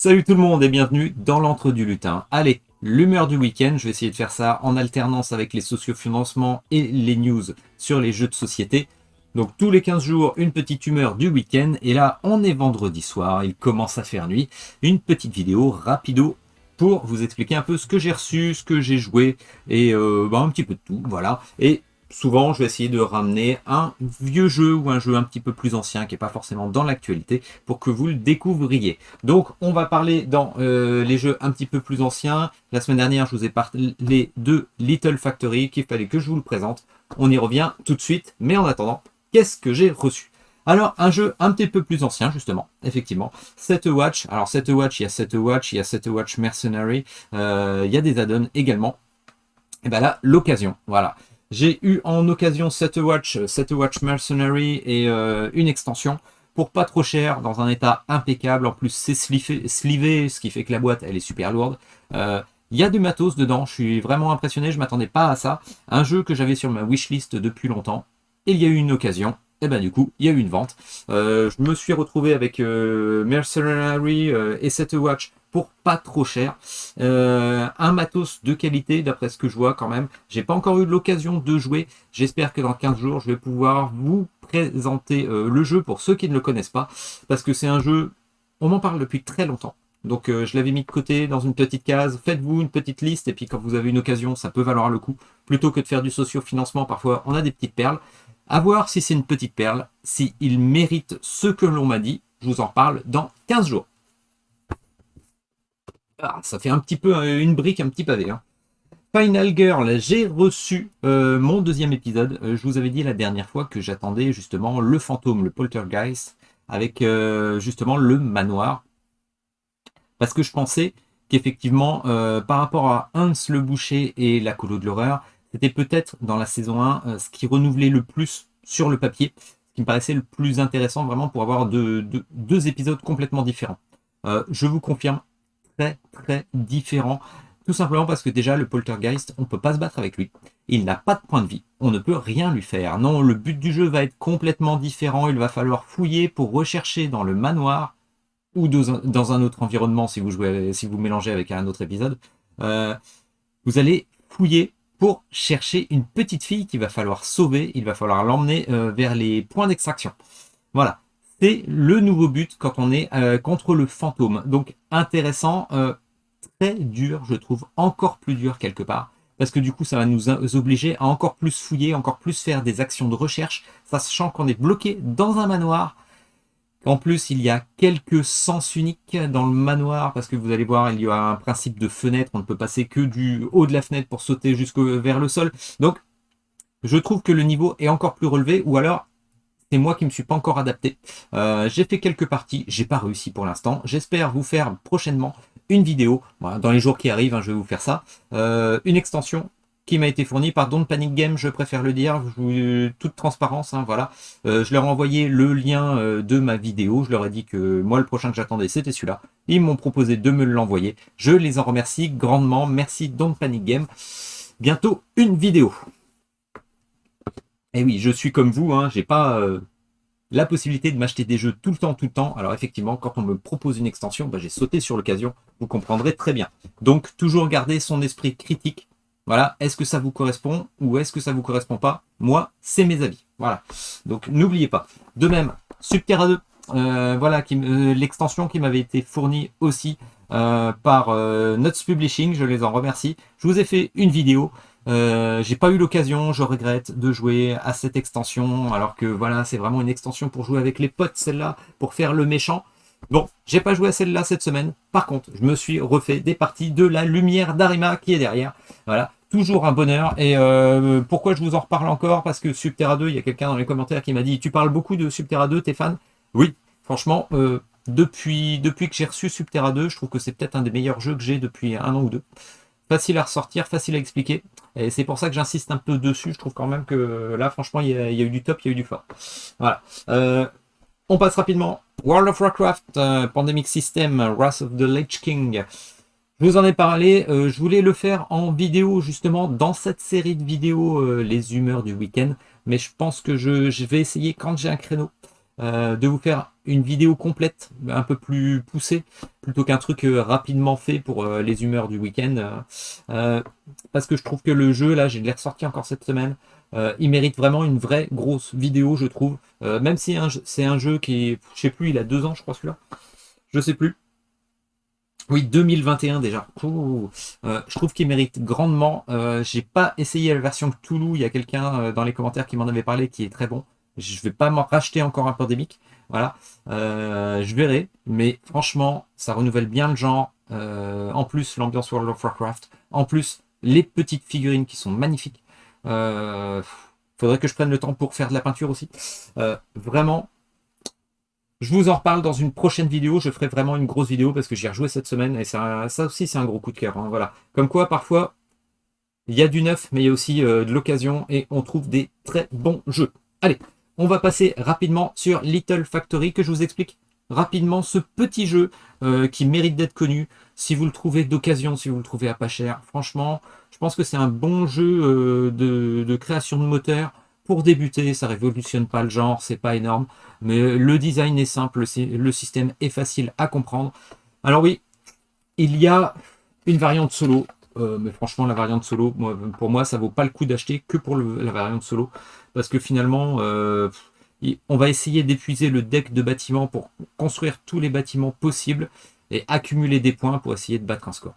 Salut tout le monde et bienvenue dans l'Entre du Lutin. Allez, l'humeur du week-end, je vais essayer de faire ça en alternance avec les sociofinancements et les news sur les jeux de société. Donc tous les 15 jours, une petite humeur du week-end. Et là, on est vendredi soir, il commence à faire nuit. Une petite vidéo rapido pour vous expliquer un peu ce que j'ai reçu, ce que j'ai joué et un petit peu de tout. Voilà. Et souvent, je vais essayer de ramener un vieux jeu ou un jeu un petit peu plus ancien qui n'est pas forcément dans l'actualité pour que vous le découvriez. Donc, on va parler dans les jeux un petit peu plus anciens. La semaine dernière, je vous ai parlé de Little Factory qu'il fallait que je vous le présente. On y revient tout de suite. Mais en attendant, qu'est-ce que j'ai reçu? Alors, un jeu un petit peu plus ancien, justement, effectivement. Set Watch. Alors, Set Watch, il y a Set Watch, il y a Set Watch Mercenary. Il y a des add-ons également. Et bien là, l'occasion, voilà. J'ai eu en occasion Set Watch Mercenary et une extension pour pas trop cher, dans un état impeccable. En plus, c'est slivé, ce qui fait que la boîte, elle est super lourde. Il y a du matos dedans, je suis vraiment impressionné, je m'attendais pas à ça. Un jeu que j'avais sur ma wishlist depuis longtemps. Et il y a eu une occasion. Et ben du coup, il y a eu une vente. Je me suis retrouvé avec Mercenary et Set Watch pour pas trop cher. Un matos de qualité, d'après ce que je vois quand même. J'ai pas encore eu l'occasion de jouer. J'espère que dans 15 jours, je vais pouvoir vous présenter le jeu pour ceux qui ne le connaissent pas. Parce que c'est un jeu, on m'en parle depuis très longtemps. Donc je l'avais mis de côté dans une petite case. Faites-vous une petite liste et puis quand vous avez une occasion, ça peut valoir le coup. Plutôt que de faire du socio-financement, parfois on a des petites perles. À voir si c'est une petite perle, s'il mérite ce que l'on m'a dit. Je vous en reparle dans 15 jours. Ah, ça fait un petit peu une brique, un petit pavé. Hein. Final Girl, j'ai reçu mon deuxième épisode. Je vous avais dit la dernière fois que j'attendais justement le fantôme, le poltergeist, avec justement le manoir. Parce que je pensais qu'effectivement, par rapport à Hans le Boucher et la colo de l'horreur, c'était peut-être dans la saison 1 ce qui renouvelait le plus sur le papier, ce qui me paraissait le plus intéressant vraiment pour avoir deux épisodes complètement différents. Je vous confirme, très très différent, tout simplement parce que déjà le poltergeist, on ne peut pas se battre avec lui. Il n'a pas de point de vie, on ne peut rien lui faire. Non, le but du jeu va être complètement différent, il va falloir fouiller pour rechercher dans le manoir ou dans un autre environnement si vous jouez, si vous mélangez avec un autre épisode. Vous allez fouiller pour chercher une petite fille qu'il va falloir sauver, il va falloir l'emmener vers les points d'extraction. Voilà, c'est le nouveau but quand on est contre le fantôme. Donc intéressant, très dur, je trouve, encore plus dur quelque part, parce que du coup ça va nous obliger à encore plus fouiller, encore plus faire des actions de recherche, sachant qu'on est bloqué dans un manoir. En plus, il y a quelques sens uniques dans le manoir, parce que vous allez voir, il y a un principe de fenêtre, on ne peut passer que du haut de la fenêtre pour sauter vers le sol. Donc, je trouve que le niveau est encore plus relevé, ou alors, c'est moi qui ne me suis pas encore adapté. J'ai fait quelques parties, j'ai pas réussi pour l'instant. J'espère vous faire prochainement une vidéo, voilà, dans les jours qui arrivent, hein, je vais vous faire ça. Une extension qui m'a été fournie par Don't Panic Game, je préfère le dire, toute transparence, hein, voilà. Je leur ai envoyé le lien de ma vidéo, je leur ai dit que moi le prochain que j'attendais c'était celui-là. Ils m'ont proposé de me l'envoyer, je les en remercie grandement, merci Don't Panic Game. Bientôt une vidéo. Et oui, je suis comme vous, hein, j'ai pas la possibilité de m'acheter des jeux tout le temps. Alors effectivement, quand on me propose une extension, j'ai sauté sur l'occasion, vous comprendrez très bien. Donc toujours garder son esprit critique. Voilà, est-ce que ça vous correspond ou est-ce que ça vous correspond pas? Moi, c'est mes avis. Voilà. Donc n'oubliez pas. De même, Subterra 2, voilà, l'extension qui m'avait été fournie aussi par Nuts Publishing, je les en remercie. Je vous ai fait une vidéo. J'ai pas eu l'occasion, je regrette de jouer à cette extension, alors que voilà, c'est vraiment une extension pour jouer avec les potes, celle-là, pour faire le méchant. Bon, j'ai pas joué à celle-là cette semaine. Par contre, je me suis refait des parties de la lumière d'Arima qui est derrière. Voilà, toujours un bonheur. Et pourquoi je vous en reparle encore? Parce que Subterra 2, il y a quelqu'un dans les commentaires qui m'a dit « Tu parles beaucoup de Subterra 2, t'es fan ?» Oui, franchement, depuis que j'ai reçu Subterra 2, je trouve que c'est peut-être un des meilleurs jeux que j'ai depuis un an ou deux. Facile à ressortir, facile à expliquer. Et c'est pour ça que j'insiste un peu dessus. Je trouve quand même que là, franchement, il y a eu du top, il y a eu du fort. Voilà. On passe rapidement. World of Warcraft, Pandemic System, Wrath of the Lich King. Je vous en ai parlé. Je voulais le faire en vidéo, justement, dans cette série de vidéos, les humeurs du week-end. Mais je pense que je vais essayer quand j'ai un créneau. de vous faire une vidéo complète, un peu plus poussée, plutôt qu'un truc rapidement fait pour les humeurs du week-end. Parce que je trouve que le jeu, là, je l'ai ressorti encore cette semaine, il mérite vraiment une vraie grosse vidéo, je trouve. Même si c'est un jeu qui est, je sais plus, il a 2 ans, je crois, celui-là. Je sais plus. Oui, 2021 déjà. Ouh. Je trouve qu'il mérite grandement. J'ai pas essayé la version Cthulhu. Il y a quelqu'un dans les commentaires qui m'en avait parlé qui est très bon. Je vais pas m'en racheter encore un Pandémique. Voilà. Je verrai. Mais franchement, ça renouvelle bien le genre. En plus, l'ambiance World of Warcraft. En plus, les petites figurines qui sont magnifiques. Euh, Faudrait que je prenne le temps pour faire de la peinture aussi. Vraiment, je vous en reparle dans une prochaine vidéo. Je ferai vraiment une grosse vidéo parce que j'y ai rejoué cette semaine et ça aussi, c'est un gros coup de cœur. Hein, voilà. Comme quoi, parfois, il y a du neuf, mais il y a aussi de l'occasion et on trouve des très bons jeux. Allez, on va passer rapidement sur Little Factory que je vous explique rapidement ce petit jeu qui mérite d'être connu. Si vous le trouvez d'occasion, si vous le trouvez à pas cher, franchement, je pense que c'est un bon jeu de création de moteur. Pour débuter, ça révolutionne pas le genre, c'est pas énorme, mais le design est simple, le système est facile à comprendre. Alors oui, il y a une variante solo, mais franchement la variante solo, pour moi ça vaut pas le coup d'acheter que pour la variante solo, parce que finalement on va essayer d'épuiser le deck de bâtiments pour construire tous les bâtiments possibles et accumuler des points pour essayer de battre un score.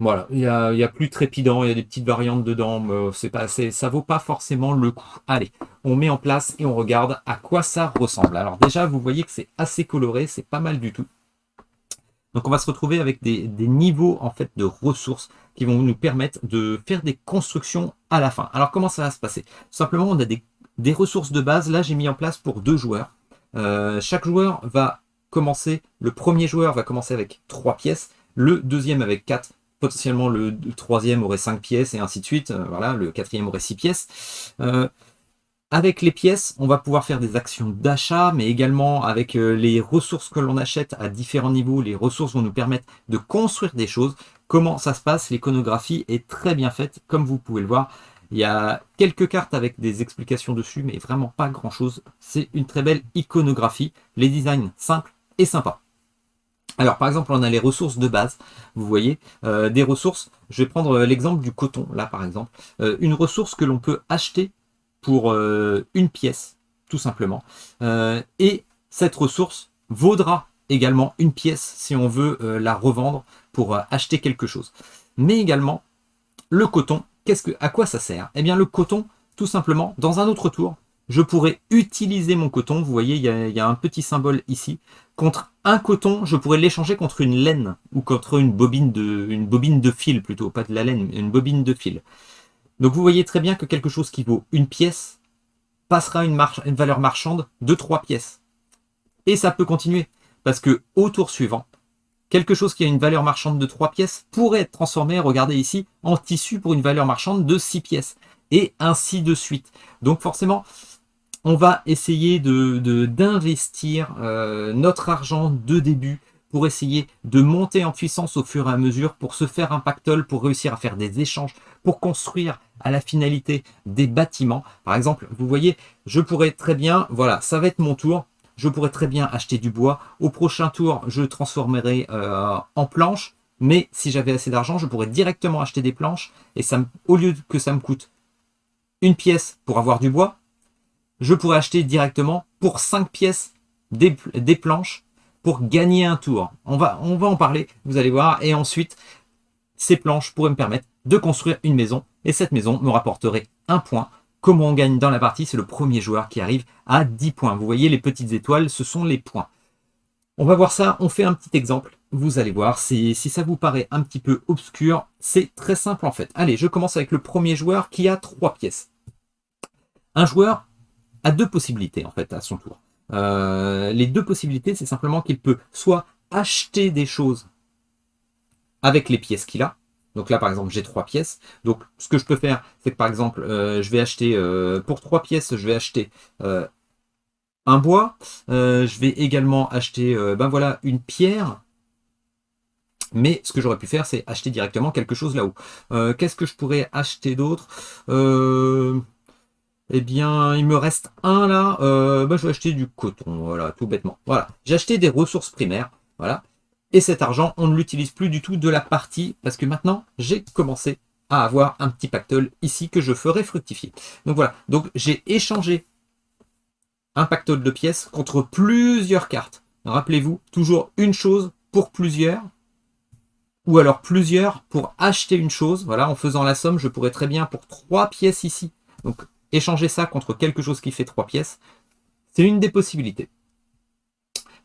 Voilà, il y a plus trépidant, il y a des petites variantes dedans, mais c'est pas assez, ça vaut pas forcément le coup. Allez, on met en place et on regarde à quoi ça ressemble. Alors déjà, vous voyez que c'est assez coloré, c'est pas mal du tout. Donc on va se retrouver avec des niveaux en fait de ressources qui vont nous permettre de faire des constructions à la fin. Alors comment ça va se passer? Simplement, on a des ressources de base. Là, j'ai mis en place pour 2 joueurs. Chaque joueur va commencer, le premier joueur va commencer avec 3 pièces, le deuxième avec 4, potentiellement le troisième aurait 5 pièces et ainsi de suite. Voilà, le quatrième aurait 6 pièces. Avec les pièces, on va pouvoir faire des actions d'achat, mais également avec les ressources que l'on achète à différents niveaux, les ressources vont nous permettre de construire des choses. Comment ça se passe? L'iconographie est très bien faite, comme vous pouvez le voir. Il y a quelques cartes avec des explications dessus, mais vraiment pas grand-chose. C'est une très belle iconographie. Les designs simples et sympas. Alors par exemple, on a les ressources de base, vous voyez, des ressources, je vais prendre l'exemple du coton, là par exemple, une ressource que l'on peut acheter pour une pièce, tout simplement. Et cette ressource vaudra également une pièce si on veut la revendre pour acheter quelque chose. Mais également, le coton, à quoi ça sert? Eh bien, le coton, tout simplement, dans un autre tour, je pourrais utiliser mon coton. Vous voyez, il y a un petit symbole ici. Contre un coton, je pourrais l'échanger contre une laine ou contre une bobine de fil plutôt, pas de la laine, mais une bobine de fil. Donc vous voyez très bien que quelque chose qui vaut une pièce passera une valeur marchande de 3 pièces. Et ça peut continuer, parce que au tour suivant, quelque chose qui a une valeur marchande de 3 pièces pourrait être transformé, regardez ici, en tissu pour une valeur marchande de 6 pièces. Et ainsi de suite. Donc forcément, on va essayer d'investir notre argent de début pour essayer de monter en puissance au fur et à mesure, pour se faire un pactole, pour réussir à faire des échanges, pour construire à la finalité des bâtiments. Par exemple, vous voyez, je pourrais très bien, voilà, ça va être mon tour, je pourrais très bien acheter du bois. Au prochain tour, je transformerai en planches, mais si j'avais assez d'argent, je pourrais directement acheter des planches, et ça, au lieu que ça me coûte une pièce pour avoir du bois, je pourrais acheter directement pour 5 pièces des planches pour gagner un tour. On va en parler, vous allez voir. Et ensuite, ces planches pourraient me permettre de construire une maison. Et cette maison me rapporterait un point. Comment on gagne dans la partie? C'est le premier joueur qui arrive à 10 points. Vous voyez les petites étoiles, ce sont les points. On va voir ça, on fait un petit exemple. Vous allez voir, si ça vous paraît un petit peu obscur, c'est très simple en fait. Allez, je commence avec le premier joueur qui a 3 pièces. Un joueur a 2 possibilités en fait à son tour. Les 2 possibilités, c'est simplement qu'il peut soit acheter des choses avec les pièces qu'il a. Donc là, par exemple, j'ai 3 pièces. Donc, ce que je peux faire, c'est que par exemple, je vais acheter pour 3 pièces, je vais acheter un bois. Je vais également acheter, ben voilà, une pierre. Mais ce que j'aurais pu faire, c'est acheter directement quelque chose là-haut. Qu'est-ce que je pourrais acheter d'autre Eh bien, il me reste un là. Je vais acheter du coton, voilà, tout bêtement. Voilà, j'ai acheté des ressources primaires, voilà. Et cet argent, on ne l'utilise plus du tout de la partie, parce que maintenant, j'ai commencé à avoir un petit pactole ici que je ferai fructifier. Donc voilà, donc j'ai échangé un pactole de pièces contre plusieurs cartes. Rappelez-vous, toujours une chose pour plusieurs, ou alors plusieurs pour acheter une chose. Voilà, en faisant la somme, je pourrais très bien pour 3 pièces ici. Donc échanger ça contre quelque chose qui fait 3 pièces, c'est une des possibilités.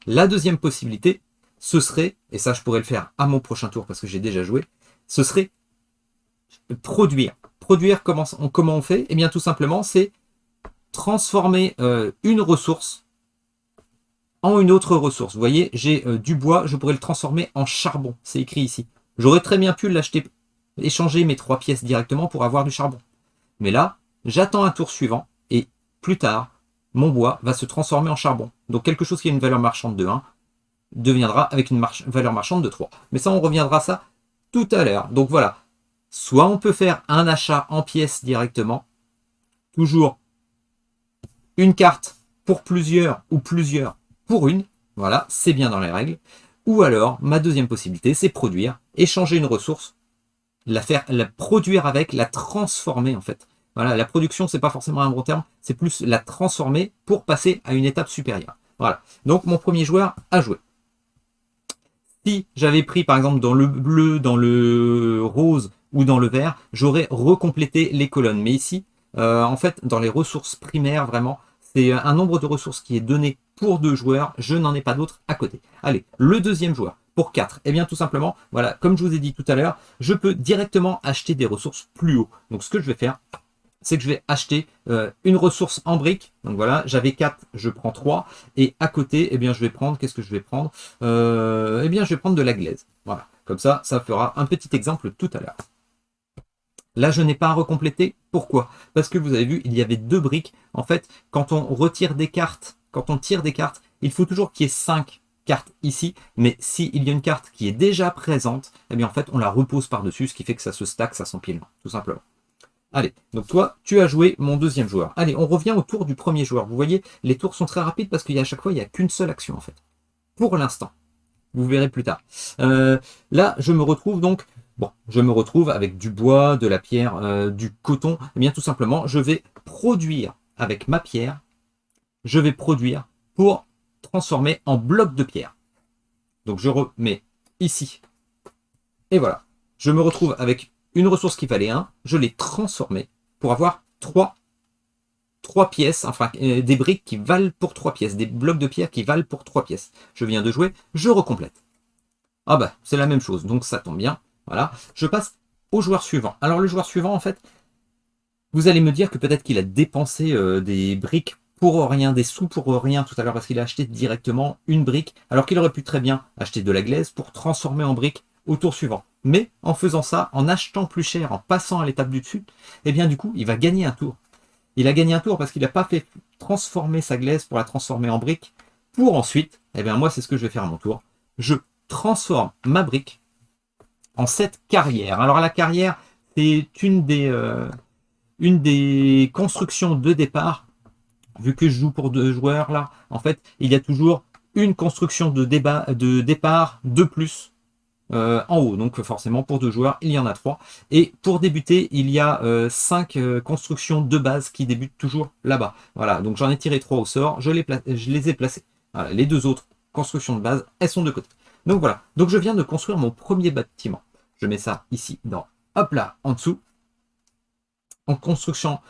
La deuxième possibilité, ce serait, et ça je pourrais le faire à mon prochain tour parce que j'ai déjà joué, ce serait produire. Produire, comment on fait? Eh bien tout simplement, c'est transformer une ressource en une autre ressource. Vous voyez, j'ai du bois, je pourrais le transformer en charbon. C'est écrit ici. J'aurais très bien pu l'acheter, échanger mes 3 pièces directement pour avoir du charbon. Mais là, j'attends un tour suivant et plus tard, mon bois va se transformer en charbon. Donc quelque chose qui a une valeur marchande de 1 deviendra avec une valeur marchande de 3. Mais ça, on reviendra à ça tout à l'heure. Donc voilà, soit on peut faire un achat en pièces directement, toujours une carte pour plusieurs ou plusieurs pour une, voilà, c'est bien dans les règles. Ou alors, ma deuxième possibilité, c'est produire, échanger une ressource, la produire avec, la transformer en fait. Voilà, la production, c'est pas forcément un bon terme, c'est plus la transformer pour passer à une étape supérieure. Voilà. Donc mon premier joueur a joué. Si j'avais pris par exemple dans le bleu, dans le rose ou dans le vert, j'aurais recomplété les colonnes. Mais ici, en fait, dans les ressources primaires, vraiment, c'est un nombre de ressources qui est donné pour 2 joueurs. Je n'en ai pas d'autres à côté. Allez, le deuxième joueur, pour 4. Eh bien, tout simplement, voilà, comme je vous ai dit tout à l'heure, je peux directement acheter des ressources plus haut. Donc, ce que je vais faire, c'est que je vais acheter une ressource en briques. Donc voilà, j'avais 4, je prends 3. Et à côté, eh bien, je vais prendre, qu'est-ce que je vais prendre Eh bien, je vais prendre de la glaise. Voilà, comme ça fera un petit exemple tout à l'heure. Là, je n'ai pas à recompléter. Pourquoi? Parce que vous avez vu, il y avait 2 briques. En fait, quand on retire des cartes, quand on tire des cartes, il faut toujours qu'il y ait 5 cartes ici. Mais s'il y a une carte qui est déjà présente, eh bien, en fait, on la repose par-dessus, ce qui fait que ça se stack, ça s'empile, tout simplement. Allez, donc toi, tu as joué mon deuxième joueur. Allez, on revient au tour du premier joueur. Vous voyez, les tours sont très rapides parce qu'à chaque fois, il n'y a qu'une seule action, en fait. Pour l'instant. Vous verrez plus tard. Là, je me retrouve donc... Bon, je me retrouve avec du bois, de la pierre, du coton. Eh bien, tout simplement, je vais produire avec ma pierre. Je vais produire pour transformer en bloc de pierre. Donc, je remets ici. Et voilà. Je me retrouve avec une ressource qui valait 1. Je l'ai transformée pour avoir 3 pièces, enfin des briques qui valent pour 3 pièces, des blocs de pierre qui valent pour 3 pièces. Je viens de jouer, je recomplète. Ah bah, c'est la même chose, donc ça tombe bien. Voilà, je passe au joueur suivant. Alors le joueur suivant, en fait, vous allez me dire que peut-être qu'il a dépensé des briques pour rien, des sous pour rien tout à l'heure, parce qu'il a acheté directement une brique, alors qu'il aurait pu très bien acheter de la glaise pour transformer en brique au tour suivant. Mais en faisant ça, en achetant plus cher, en passant à l'étape du dessus, eh bien du coup, il va gagner un tour. Il a gagné un tour parce qu'il n'a pas fait transformer sa glaise pour la transformer en brique, pour ensuite, eh bien moi c'est ce que je vais faire à mon tour, je transforme ma brique en cette carrière. Alors la carrière, c'est une des constructions de départ. Vu que je joue pour 2 joueurs là, en fait, il y a toujours une construction de départ de plus en haut. Donc forcément, pour 2 joueurs, il y en a 3. Et pour débuter, il y a 5 constructions de base qui débutent toujours là-bas. Voilà, donc j'en ai tiré 3 au sort, je les ai placés. Voilà, les 2 autres constructions de base, elles sont de côté. Donc voilà, donc je viens de construire mon premier bâtiment. Je mets ça ici, hop là, en dessous. En construisant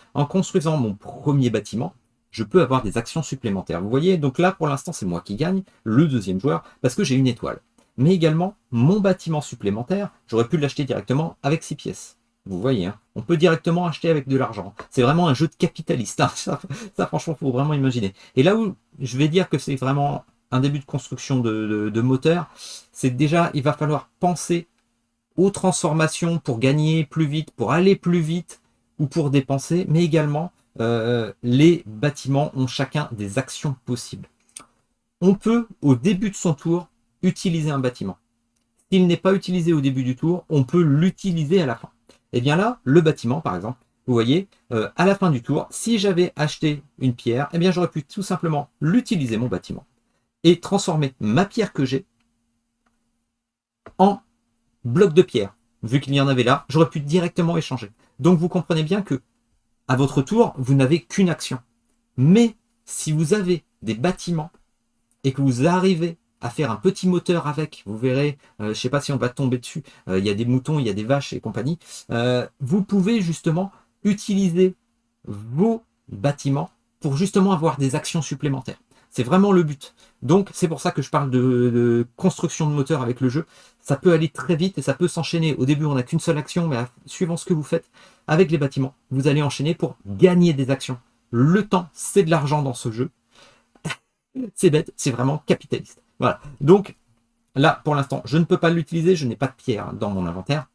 mon premier bâtiment, je peux avoir des actions supplémentaires. Vous voyez, donc là, pour l'instant, c'est moi qui gagne, le deuxième joueur, parce que j'ai une étoile. Mais également, mon bâtiment supplémentaire, j'aurais pu l'acheter directement avec 6 pièces. Vous voyez, hein, on peut directement acheter avec de l'argent. C'est vraiment un jeu de capitaliste. Hein. Ça, franchement, il faut vraiment imaginer. Et là où je vais dire que c'est vraiment un début de construction de moteur, c'est déjà, il va falloir penser aux transformations pour gagner plus vite, pour aller plus vite ou pour dépenser, mais également les bâtiments ont chacun des actions possibles. On peut, au début de son tour, utiliser un bâtiment. S'il n'est pas utilisé au début du tour, on peut l'utiliser à la fin. Et bien là, le bâtiment, par exemple, vous voyez, à la fin du tour, si j'avais acheté une pierre, eh bien j'aurais pu tout simplement l'utiliser, mon bâtiment, et transformer ma pierre que j'ai en bloc de pierre. Vu qu'il y en avait là, j'aurais pu directement échanger. Donc vous comprenez bien que à votre tour, vous n'avez qu'une action. Mais si vous avez des bâtiments et que vous arrivez à faire un petit moteur avec, vous verrez, je ne sais pas si on va tomber dessus, il y a des moutons, il y a des vaches et compagnie, vous pouvez justement utiliser vos bâtiments pour justement avoir des actions supplémentaires. C'est vraiment le but. Donc c'est pour ça que je parle de construction de moteur avec le jeu. Ça peut aller très vite et ça peut s'enchaîner. Au début, on n'a qu'une seule action, mais suivant ce que vous faites avec les bâtiments, vous allez enchaîner pour gagner des actions. Le temps, c'est de l'argent dans ce jeu. C'est bête, c'est vraiment capitaliste. Voilà. Donc là, pour l'instant, je ne peux pas l'utiliser, je n'ai pas de pierre dans mon inventaire.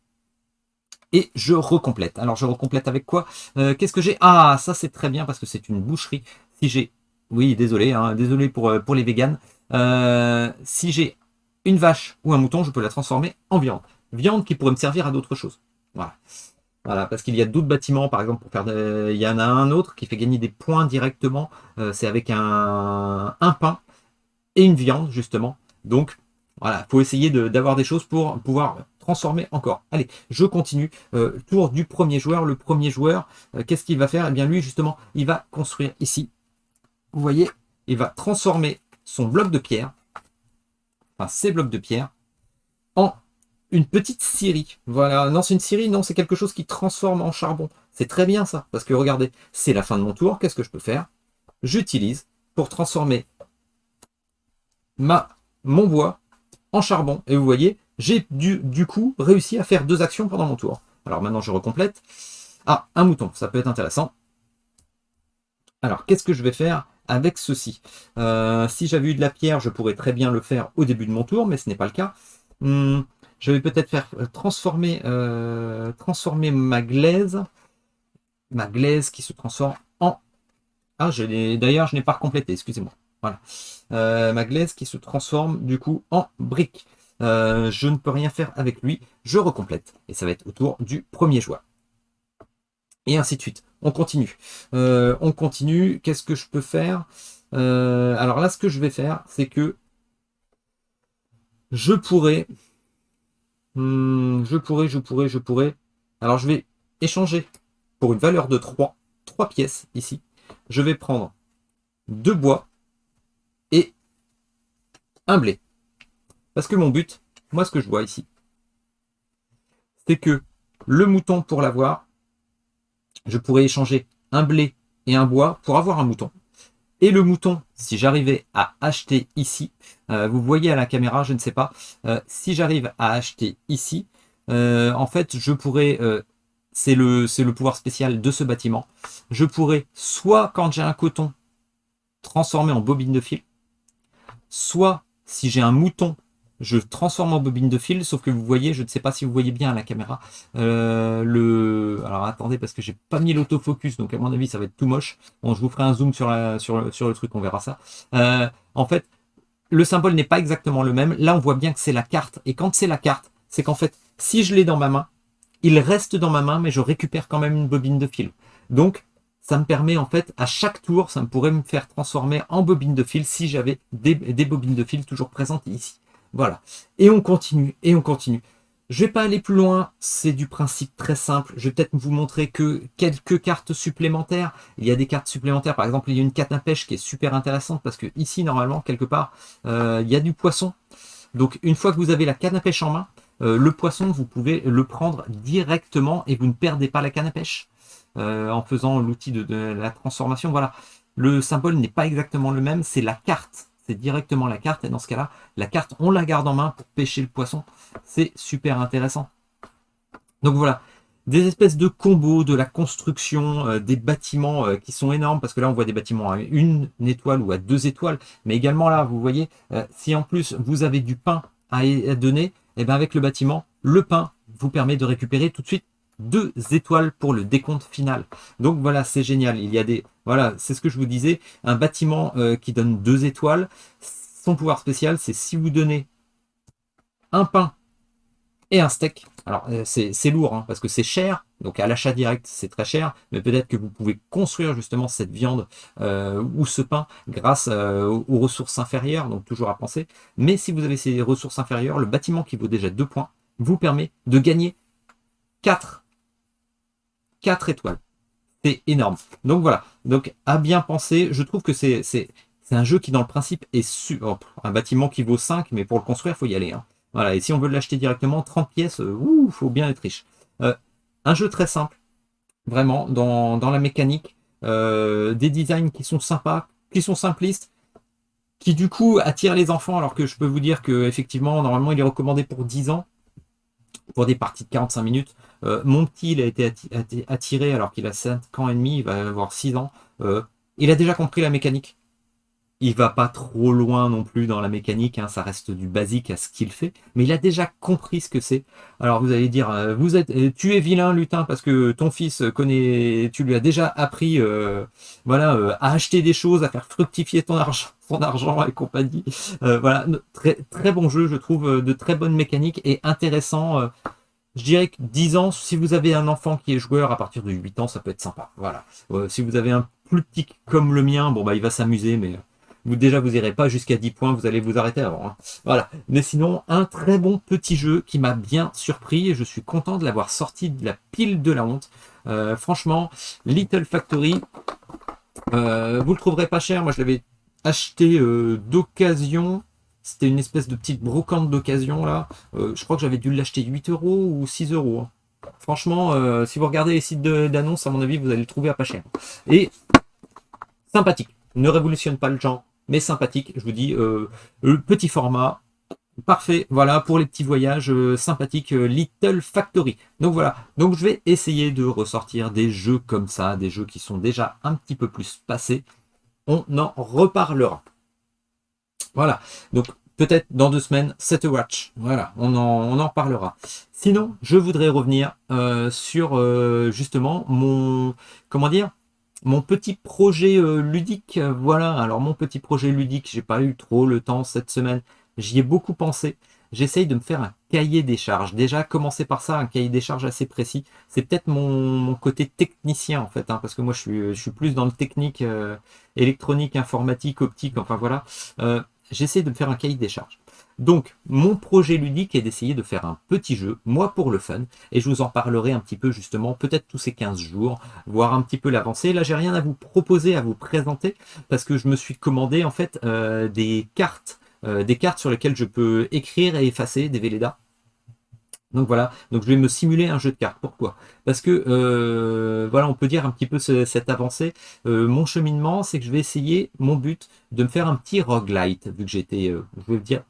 Et je recomplète. Alors je recomplète avec quoi? Qu'est-ce que j'ai? Ah, ça c'est très bien parce que c'est une boucherie. Si j'ai, oui, désolé, hein, désolé pour les véganes. Si j'ai une vache ou un mouton, je peux la transformer en viande. Viande qui pourrait me servir à d'autres choses. Voilà. Voilà, parce qu'il y a d'autres bâtiments, par exemple, pour faire il y en a un autre qui fait gagner des points directement. C'est avec un pain et une viande, justement. Donc, voilà, il faut essayer d'avoir des choses pour pouvoir transformer encore. Allez, je continue. Tour du premier joueur. Le premier joueur, qu'est-ce qu'il va faire? Eh bien, lui, justement, il va construire ici. Vous voyez, il va transformer son bloc de pierre, enfin ses blocs de pierre, en une petite scierie. Voilà, non, c'est une scierie, non, c'est quelque chose qui transforme en charbon. C'est très bien ça, parce que regardez, c'est la fin de mon tour. Qu'est-ce que je peux faire? J'utilise pour transformer mon bois en charbon. Et vous voyez, j'ai du coup réussi à faire 2 actions pendant mon tour. Alors maintenant, je recomplète. Ah, un mouton, ça peut être intéressant. Alors, qu'est-ce que je vais faire avec ceci? Si j'avais eu de la pierre, je pourrais très bien le faire au début de mon tour, mais ce n'est pas le cas. Je vais peut-être faire transformer ma glaise qui se transforme en... Ah, d'ailleurs, je n'ai pas recomplété, excusez-moi. Voilà. Ma glaise qui se transforme du coup en brique. Je ne peux rien faire avec lui, je recomplète. Et ça va être au tour du premier joueur. Et ainsi de suite. On continue. On continue. Qu'est-ce que je peux faire? Alors là, ce que je vais faire, c'est que je pourrais... je pourrais... Alors je vais échanger pour une valeur de 3 pièces ici. Je vais prendre 2 bois et un blé. Parce que mon but, moi ce que je vois ici, c'est que le mouton pour l'avoir, je pourrais échanger un blé et un bois pour avoir un mouton. Et le mouton, si j'arrivais à acheter ici, vous voyez à la caméra, je ne sais pas, si j'arrive à acheter ici, en fait, je pourrais, c'est le pouvoir spécial de ce bâtiment, je pourrais, soit quand j'ai un coton, transformer en bobine de fil, soit si j'ai un mouton, je transforme en bobine de fil, sauf que vous voyez, je ne sais pas si vous voyez bien à la caméra, alors attendez, parce que j'ai pas mis l'autofocus, donc à mon avis ça va être tout moche. Bon, je vous ferai un zoom sur le truc, on verra ça. En fait, le symbole n'est pas exactement le même. Là, on voit bien que c'est la carte, et quand c'est la carte, c'est qu'en fait, si je l'ai dans ma main, il reste dans ma main, mais je récupère quand même une bobine de fil. Donc, ça me permet en fait, à chaque tour, ça me pourrait me faire transformer en bobine de fil si j'avais des bobines de fil toujours présentes ici. Voilà. Et on continue, et on continue. Je vais pas aller plus loin, c'est du principe très simple. Je vais peut-être vous montrer que quelques cartes supplémentaires. Il y a des cartes supplémentaires, par exemple, il y a une canne à pêche qui est super intéressante parce que ici, normalement, quelque part, il y a du poisson. Donc, une fois que vous avez la canne à pêche en main, le poisson, vous pouvez le prendre directement et vous ne perdez pas la canne à pêche en faisant l'outil de la transformation. Voilà, le symbole n'est pas exactement le même, c'est la carte. C'est directement la carte, et dans ce cas-là, la carte, on la garde en main pour pêcher le poisson. C'est super intéressant. Donc voilà, des espèces de combos, de la construction, des bâtiments qui sont énormes, parce que là, on voit des bâtiments à 1 étoile ou à 2 étoiles, mais également là, vous voyez, si en plus vous avez du pain à donner, et bien avec le bâtiment, le pain vous permet de récupérer tout de suite 2 étoiles pour le décompte final. Donc voilà, c'est génial. Il y a des, voilà, c'est ce que je vous disais, un bâtiment qui donne 2 étoiles. Son pouvoir spécial, c'est si vous donnez un pain et un steak. Alors c'est lourd hein, parce que c'est cher, donc à l'achat direct c'est très cher, mais peut-être que vous pouvez construire justement cette viande ou ce pain grâce aux ressources inférieures, donc toujours à penser. Mais si vous avez ces ressources inférieures, le bâtiment qui vaut déjà 2 points vous permet de gagner 4 étoiles. C'est énorme. Donc voilà, donc à bien penser, je trouve que c'est un jeu qui dans le principe est un bâtiment qui vaut 5, mais pour le construire, il faut y aller. Hein. Voilà, et si on veut l'acheter directement, 30 pièces, faut bien être riche. Euh, un jeu très simple, vraiment, dans la mécanique, des designs qui sont sympas, qui sont simplistes, qui du coup attirent les enfants, alors que je peux vous dire que effectivement, normalement, il est recommandé pour 10 ans pour des parties de 45 minutes. Mon petit, il a été attiré alors qu'il a 5 ans et demi, il va avoir 6 ans. Il a déjà compris la mécanique. Il va pas trop loin non plus dans la mécanique, hein, ça reste du basique à ce qu'il fait, mais il a déjà compris ce que c'est. Alors vous allez dire, tu es vilain lutin parce que ton fils connaît, tu lui as déjà appris, voilà, à acheter des choses, à faire fructifier ton argent et compagnie. Voilà, très très bon jeu, je trouve, de très bonnes mécaniques et intéressant. Je dirais que 10 ans, si vous avez un enfant qui est joueur à partir de 8 ans, ça peut être sympa. Voilà. Si vous avez un plus petit comme le mien, bon bah il va s'amuser, mais vous irez pas jusqu'à 10 points, vous allez vous arrêter avant. Hein. Voilà. Mais sinon, un très bon petit jeu qui m'a bien surpris et je suis content de l'avoir sorti de la pile de la honte. Franchement, Little Factory, vous le trouverez pas cher. Moi, je l'avais acheté d'occasion. C'était une espèce de petite brocante d'occasion là. Je crois que j'avais dû l'acheter 8 euros ou 6 euros. Hein. Franchement, si vous regardez les sites d'annonces, à mon avis, vous allez le trouver à pas cher. Et sympathique. Ne révolutionne pas le genre, mais sympathique. Je vous dis, le petit format, parfait. Voilà, pour les petits voyages sympathiques, Little Factory. Donc voilà. Donc je vais essayer de ressortir des jeux comme ça, des jeux qui sont déjà un petit peu plus passés. On en reparlera. Voilà. Donc peut-être dans 2 semaines, Set a Watch. Voilà, on en parlera. Sinon, je voudrais revenir sur justement mon, comment dire, mon petit projet ludique. Voilà, alors mon petit projet ludique, j'ai pas eu trop le temps cette semaine. J'y ai beaucoup pensé. J'essaye de me faire un cahier des charges. Déjà, commencer par ça, un cahier des charges assez précis. C'est peut-être mon côté technicien en fait, hein, parce que moi je suis plus dans le technique, électronique, informatique, optique, enfin voilà. J'essaie de me faire un cahier des charges. Donc, mon projet ludique est d'essayer de faire un petit jeu, moi pour le fun, et je vous en parlerai un petit peu justement, peut-être tous ces 15 jours, voir un petit peu l'avancée. Là, j'ai rien à vous proposer, à vous présenter, parce que je me suis commandé en fait des cartes sur lesquelles je peux écrire et effacer des Velleda. Donc voilà, donc je vais me simuler un jeu de cartes. Pourquoi? Parce que voilà, on peut dire un petit peu cette avancée. Mon cheminement, c'est que je vais essayer, mon but, de me faire un petit roguelite, vu que j'étais, je vais dire,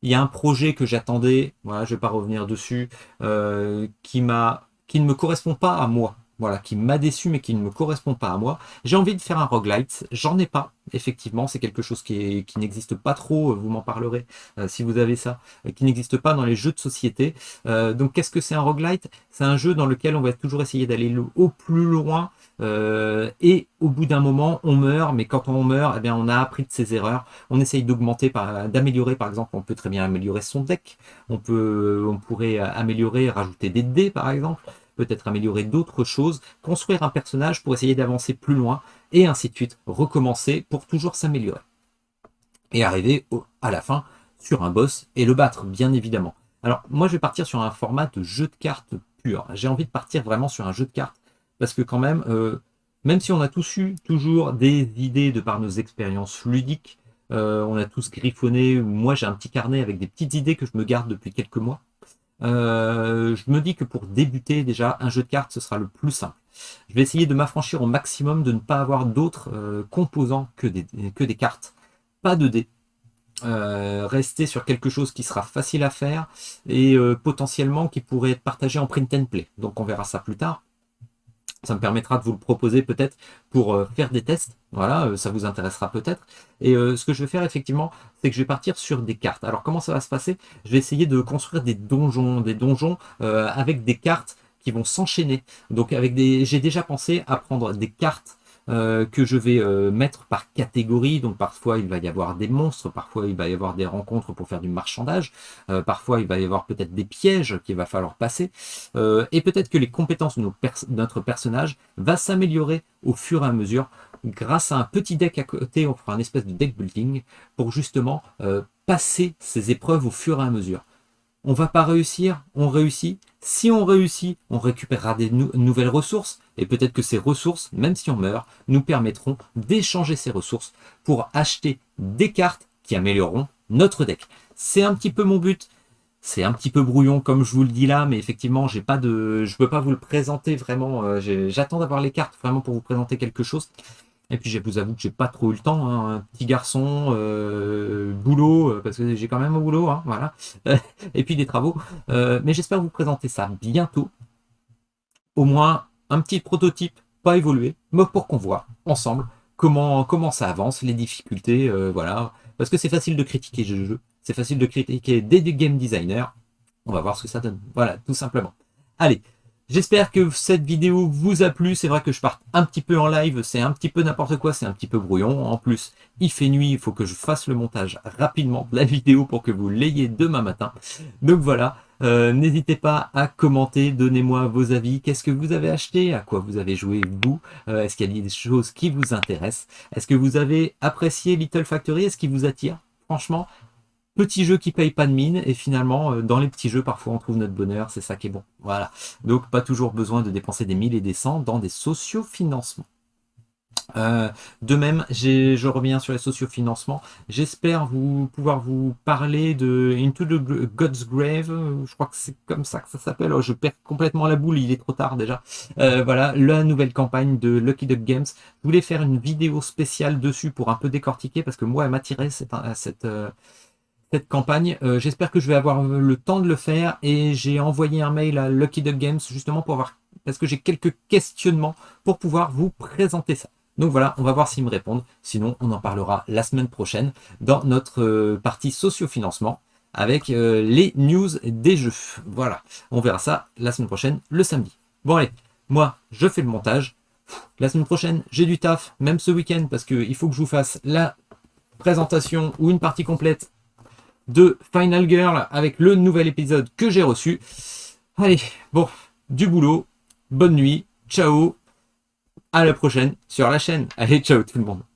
il y a un projet que j'attendais, voilà, je vais pas revenir dessus, qui ne me correspond pas à moi. Voilà, qui m'a déçu mais qui ne me correspond pas à moi. J'ai envie de faire un roguelite, j'en ai pas, effectivement, c'est quelque chose qui n'existe pas trop, vous m'en parlerez si vous avez ça, qui n'existe pas dans les jeux de société. Donc qu'est-ce que c'est un roguelite? C'est un jeu dans lequel on va toujours essayer d'aller au plus loin, et au bout d'un moment on meurt, mais quand on meurt, eh bien, on a appris de ses erreurs. On essaye d'améliorer, par exemple, on peut très bien améliorer son deck, on pourrait améliorer, rajouter des dés par exemple, peut-être améliorer d'autres choses, construire un personnage pour essayer d'avancer plus loin, et ainsi de suite, recommencer pour toujours s'améliorer. Et arriver à la fin sur un boss et le battre, bien évidemment. Alors moi je vais partir sur un format de jeu de cartes pur. J'ai envie de partir vraiment sur un jeu de cartes, parce que quand même, même si on a tous eu toujours des idées de par nos expériences ludiques, on a tous griffonné, moi j'ai un petit carnet avec des petites idées que je me garde depuis quelques mois. Je me dis que pour débuter déjà, un jeu de cartes, ce sera le plus simple. Je vais essayer de m'affranchir au maximum de ne pas avoir d'autres composants que des cartes, pas de dés. Rester sur quelque chose qui sera facile à faire et potentiellement qui pourrait être partagé en print and play. Donc on verra ça plus tard. Ça me permettra de vous le proposer peut-être pour faire des tests. Voilà, ça vous intéressera peut-être. Et ce que je vais faire effectivement, c'est que je vais partir sur des cartes. Alors comment ça va se passer? Je vais essayer de construire des donjons avec des cartes qui vont s'enchaîner. Donc j'ai déjà pensé à prendre des cartes que je vais mettre par catégorie. Donc parfois il va y avoir des monstres, parfois il va y avoir des rencontres pour faire du marchandage, parfois il va y avoir peut-être des pièges qu'il va falloir passer, et peut-être que les compétences de notre personnage va s'améliorer au fur et à mesure grâce à un petit deck à côté. On fera un espèce de deck building pour justement passer ces épreuves au fur et à mesure. On va pas réussir, on réussit. Si on réussit, on récupérera des nouvelles ressources, et peut-être que ces ressources, même si on meurt, nous permettront d'échanger ces ressources pour acheter des cartes qui amélioreront notre deck. C'est un petit peu mon but. C'est un petit peu brouillon comme je vous le dis là, mais effectivement, je peux pas vous le présenter vraiment. J'attends d'avoir les cartes vraiment pour vous présenter quelque chose. Et puis je vous avoue que j'ai pas trop eu le temps, hein, un petit garçon, boulot, parce que j'ai quand même un boulot, hein, voilà, et puis des travaux. Mais j'espère vous présenter ça bientôt, au moins un petit prototype, pas évolué, mais pour qu'on voit ensemble comment ça avance, les difficultés, voilà. Parce que c'est facile de critiquer le jeu, c'est facile de critiquer des game designers. On va voir ce que ça donne. Voilà, tout simplement. Allez, j'espère que cette vidéo vous a plu. C'est vrai que je parte un petit peu en live, c'est un petit peu n'importe quoi, c'est un petit peu brouillon. En plus, il fait nuit, il faut que je fasse le montage rapidement de la vidéo pour que vous l'ayez demain matin. Donc voilà, n'hésitez pas à commenter, donnez-moi vos avis. Qu'est-ce que vous avez acheté? À quoi vous avez joué vous? Est-ce qu'il y a des choses qui vous intéressent? Est-ce que vous avez apprécié Little Factory? Est-ce qu'il vous attire? Franchement, petit jeu qui paye pas de mine, et finalement, dans les petits jeux, parfois on trouve notre bonheur, c'est ça qui est bon. Voilà. Donc, pas toujours besoin de dépenser des 1000 et des 100 dans des sociofinancements. De même, je reviens sur les sociofinancements. J'espère pouvoir vous parler de Into the God's Grave. Je crois que c'est comme ça que ça s'appelle. Oh, je perds complètement la boule, il est trop tard déjà. Voilà, la nouvelle campagne de Lucky Duck Games. Je voulais faire une vidéo spéciale dessus pour un peu décortiquer, parce que moi, elle m'a tiré cette campagne. J'espère que je vais avoir le temps de le faire, et j'ai envoyé un mail à Lucky Duck Games justement pour avoir, parce que j'ai quelques questionnements pour pouvoir vous présenter ça. Donc voilà, on va voir s'ils me répondent. Sinon, on en parlera la semaine prochaine dans notre partie socio-financement avec les news des jeux. Voilà, on verra ça la semaine prochaine, le samedi. Bon allez, moi, je fais le montage. La semaine prochaine, j'ai du taf, même ce week-end, parce qu'il faut que je vous fasse la présentation ou une partie complète de Final Girl avec le nouvel épisode que j'ai reçu. Allez, bon, du boulot, bonne nuit, ciao, à la prochaine sur la chaîne. Allez, ciao tout le monde.